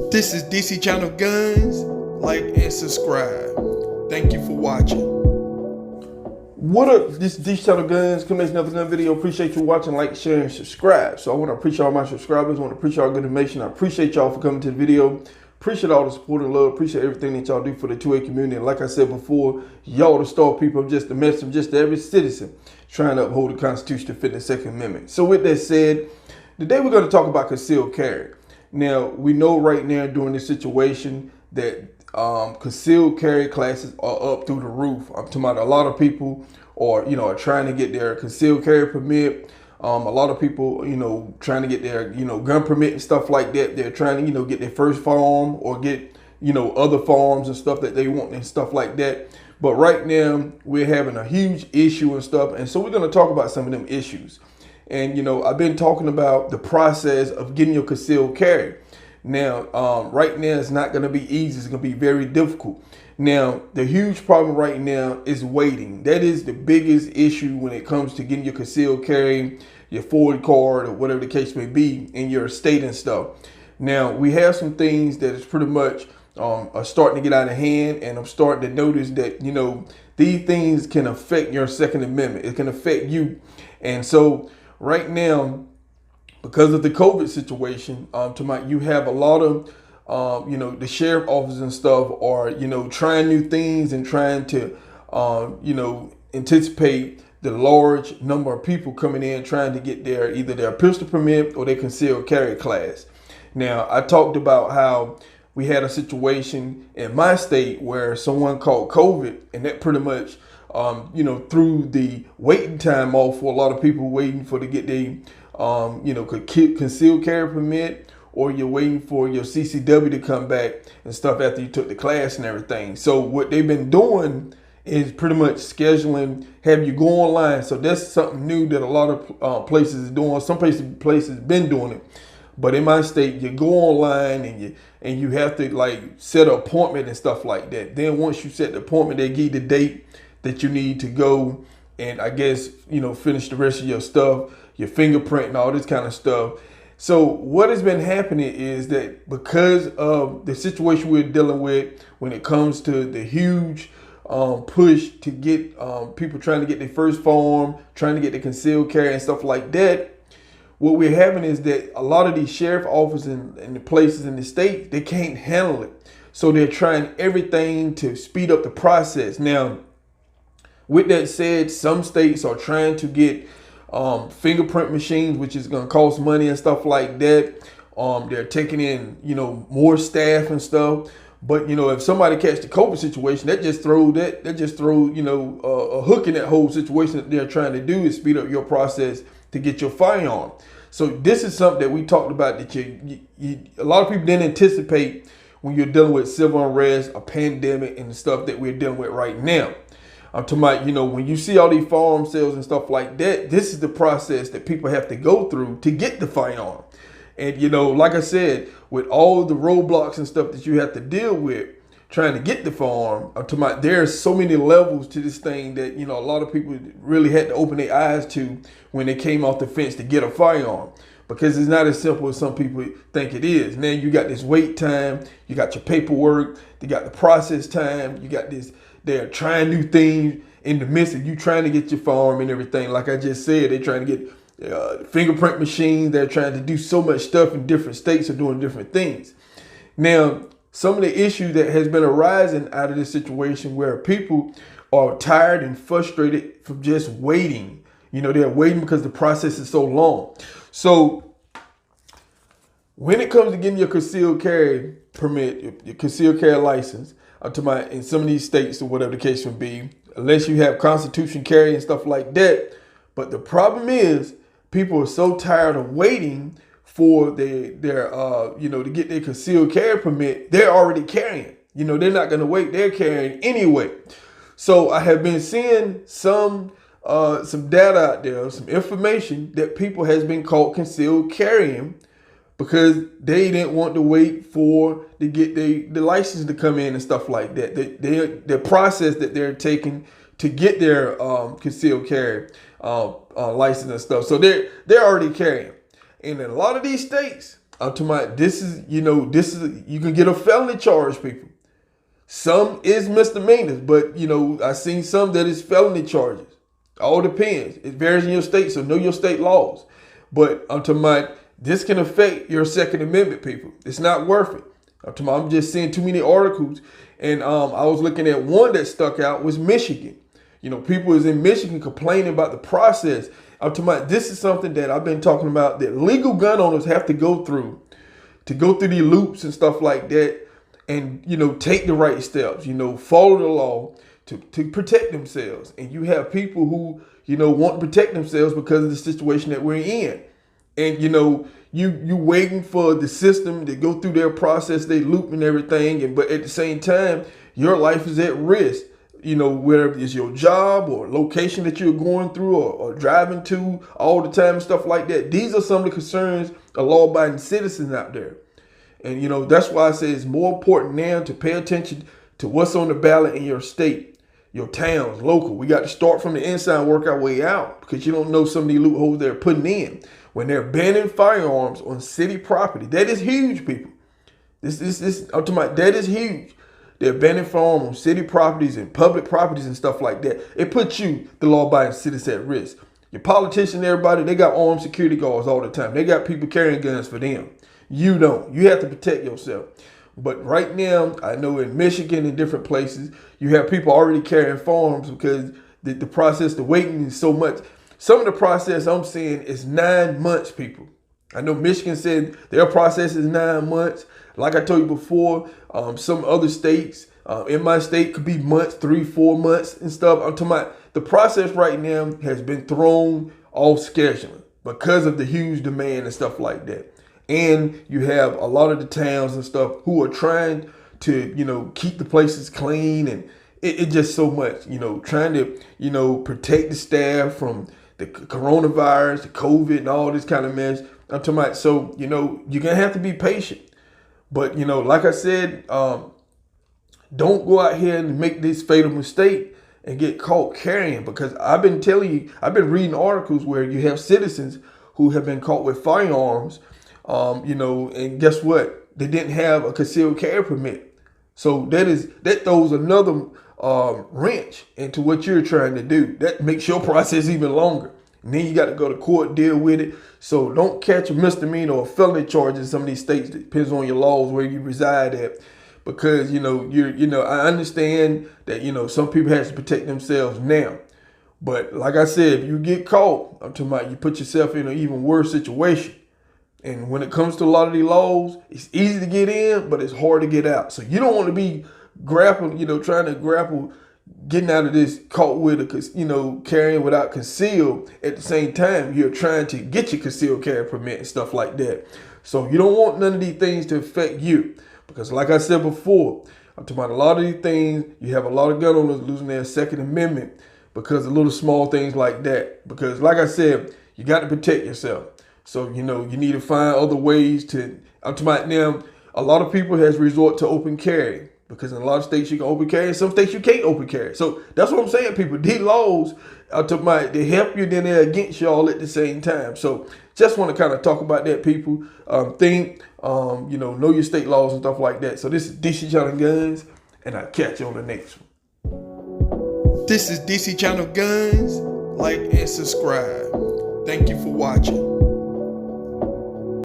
This is DC Channel Guns. Like and subscribe. Thank you for watching. What up? This is DC Channel Guns. Come make another gun video. Appreciate you watching, like, share, and subscribe. So I want to appreciate all my subscribers. I want to appreciate all good information. I appreciate y'all for coming to the video. Appreciate all the support and love. Appreciate everything that y'all do for the 2A community. And like I said before, y'all the star people. I'm just a message. I'm just every citizen trying to uphold the Constitution, defend the Second Amendment. So with that said, today we're going to talk about concealed carry. Now, we know right now during this situation that concealed carry classes are up through the roof. I'm talking about a lot of people are trying to get their concealed carry permit. A lot of people, trying to get their, gun permit and stuff like that. They're trying to, get their first firearm or get, other firearms and stuff that they want and stuff like that. But right now we're having a huge issue and stuff. And so we're going to talk about some of them issues. And, I've been talking about the process of getting your concealed carry. Now, right now, it's not going to be easy. It's going to be very difficult. Now, the huge problem right now is waiting. That is the biggest issue when it comes to getting your concealed carry, your forward card, or whatever the case may be in your state and stuff. Now, we have some things that is pretty much are starting to get out of hand. And I'm starting to notice that, these things can affect your Second Amendment. It can affect you. And so right now, because of the COVID situation, you have a lot of, the sheriff officers and stuff are, trying new things and trying to, anticipate the large number of people coming in trying to get either their pistol permit or their concealed carry class. Now, I talked about how we had a situation in my state where someone caught COVID, and that pretty much threw the waiting time off for a lot of people waiting to get their, concealed carry permit, or you're waiting for your CCW to come back and stuff after you took the class and everything. So what they've been doing is pretty much scheduling, have you go online. So that's something new that a lot of places are doing. Some places been doing it. But in my state, you go online and you have to set an appointment and stuff like that. Then once you set the appointment, they give you the date that you need to go and I guess, finish the rest of your stuff, your fingerprint and all this kind of stuff. So what has been happening is that because of the situation we're dealing with when it comes to the huge push to get people trying to get their first firearm, trying to get the concealed carry and stuff like that, what we're having is that a lot of these sheriff officers in the places in the state, they can't handle it. So they're trying everything to speed up the process. Now, with that said, some states are trying to get fingerprint machines, which is going to cost money and stuff like that. They're taking in, more staff and stuff. But, if somebody catch the COVID situation, that just throw a hook in that whole situation that they're trying to do is speed up your process to get your firearm. So this is something that we talked about that a lot of people didn't anticipate when you're dealing with civil unrest, a pandemic, and the stuff that we're dealing with right now. I'm talking about, when you see all these firearm sales and stuff like that, this is the process that people have to go through to get the firearm. And, like I said, with all the roadblocks and stuff that you have to deal with trying to get the firearm, I'm talking about there's so many levels to this thing that, a lot of people really had to open their eyes to when they came off the fence to get a firearm. Because it's not as simple as some people think it is. Now you got this wait time, you got your paperwork, you got the process time, you got this. They're trying new things in the midst of you trying to get your firearm and everything. Like I just said, they're trying to get fingerprint machines. They're trying to do so much stuff in different states are doing different things. Now, some of the issues that has been arising out of this situation where people are tired and frustrated from just waiting. They're waiting because the process is so long. So when it comes to getting your concealed carry permit, your concealed carry license, in some of these states or whatever the case may be, unless you have constitution carry and stuff like that. But the problem is people are so tired of waiting for their to get their concealed carry permit. They're already carrying. They're not going to wait. They're carrying anyway. So I have been seeing some data out there, some information that people has been caught concealed carrying because they didn't want to wait to get the license to come in and stuff like that. The process that they're taking to get their concealed carry license and stuff. So they're already carrying. And in a lot of these states, I'm talking about this is, you can get a felony charge, people. Some is misdemeanors, but I seen some that is felony charges. All depends. It varies in your state, so know your state laws. But I'm talking about this can affect your Second Amendment, people. It's not worth it. I'm just seeing too many articles, and I was looking at one that stuck out was Michigan. People is in Michigan complaining about the process. I'm talking about this is something that I've been talking about that legal gun owners have to go through the loops and stuff like that, and take the right steps. Follow the law to protect themselves. And you have people who want to protect themselves because of the situation that we're in, and you waiting for the system to go through their process, they loop and everything, but at the same time, your life is at risk. Whether it's your job or location that you're going through or driving to all the time and stuff like that. These are some of the concerns of law-abiding citizens out there. And, that's why I say it's more important now to pay attention to what's on the ballot in your state, your towns, local. We got to start from the inside and work our way out, because you don't know some of the loopholes they're putting in. When they're banning firearms on city property, that is huge, people. I'm talking about, that is huge. They're banning firearms on city properties and public properties and stuff like that. It puts you, the law-abiding citizen, at risk. Your politicians, everybody, they got armed security guards all the time. They got people carrying guns for them. You don't. You have to protect yourself. But right now, I know in Michigan and different places, you have people already carrying firearms because the process, the waiting is so much. Some of the process I'm seeing is 9 months, people. I know Michigan said their process is 9 months. Like I told you before, some other states, in my state, could be months, 3-4 months and stuff. I'm talking about the process right now has been thrown off schedule because of the huge demand and stuff like that. And you have a lot of the towns and stuff who are trying to, keep the places clean, and it just so much, trying to, protect the staff from the coronavirus, the COVID, and all this kind of mess. I'm talking about, so, you're going to have to be patient. But, like I said, don't go out here and make this fatal mistake and get caught carrying, because I've been telling you, I've been reading articles where you have citizens who have been caught with firearms, and guess what? They didn't have a concealed carry permit. So that throws another wrench into what you're trying to do. That makes your process even longer. And then you got to go to court, deal with it. So don't catch a misdemeanor or felony charge in some of these states. It depends on your laws where you reside at. Because, I understand that, some people have to protect themselves now. But like I said, if you get caught, I'm talking about you put yourself in an even worse situation. And when it comes to a lot of these laws, it's easy to get in, but it's hard to get out. So you don't want to be trying to grapple getting out of this caught with carrying without concealed. At the same time, you're trying to get your concealed carry permit and stuff like that. So you don't want none of these things to affect you, because like I said before, I'm talking about a lot of these things. You have a lot of gun owners losing their Second Amendment because of little small things like that. Because like I said, you got to protect yourself. So, you need to find other ways to, I'm talking about now, a lot of people has resort to open carry, because in a lot of states you can open carry, in some states you can't open carry. So that's what I'm saying, people. These laws, I'm talking about, they help you, then they're against you all at the same time. So just want to kind of talk about that, people. Know your state laws and stuff like that. So this is DC Channel Guns, and I'll catch you on the next one. This is DC Channel Guns. Like and subscribe. Thank you for watching.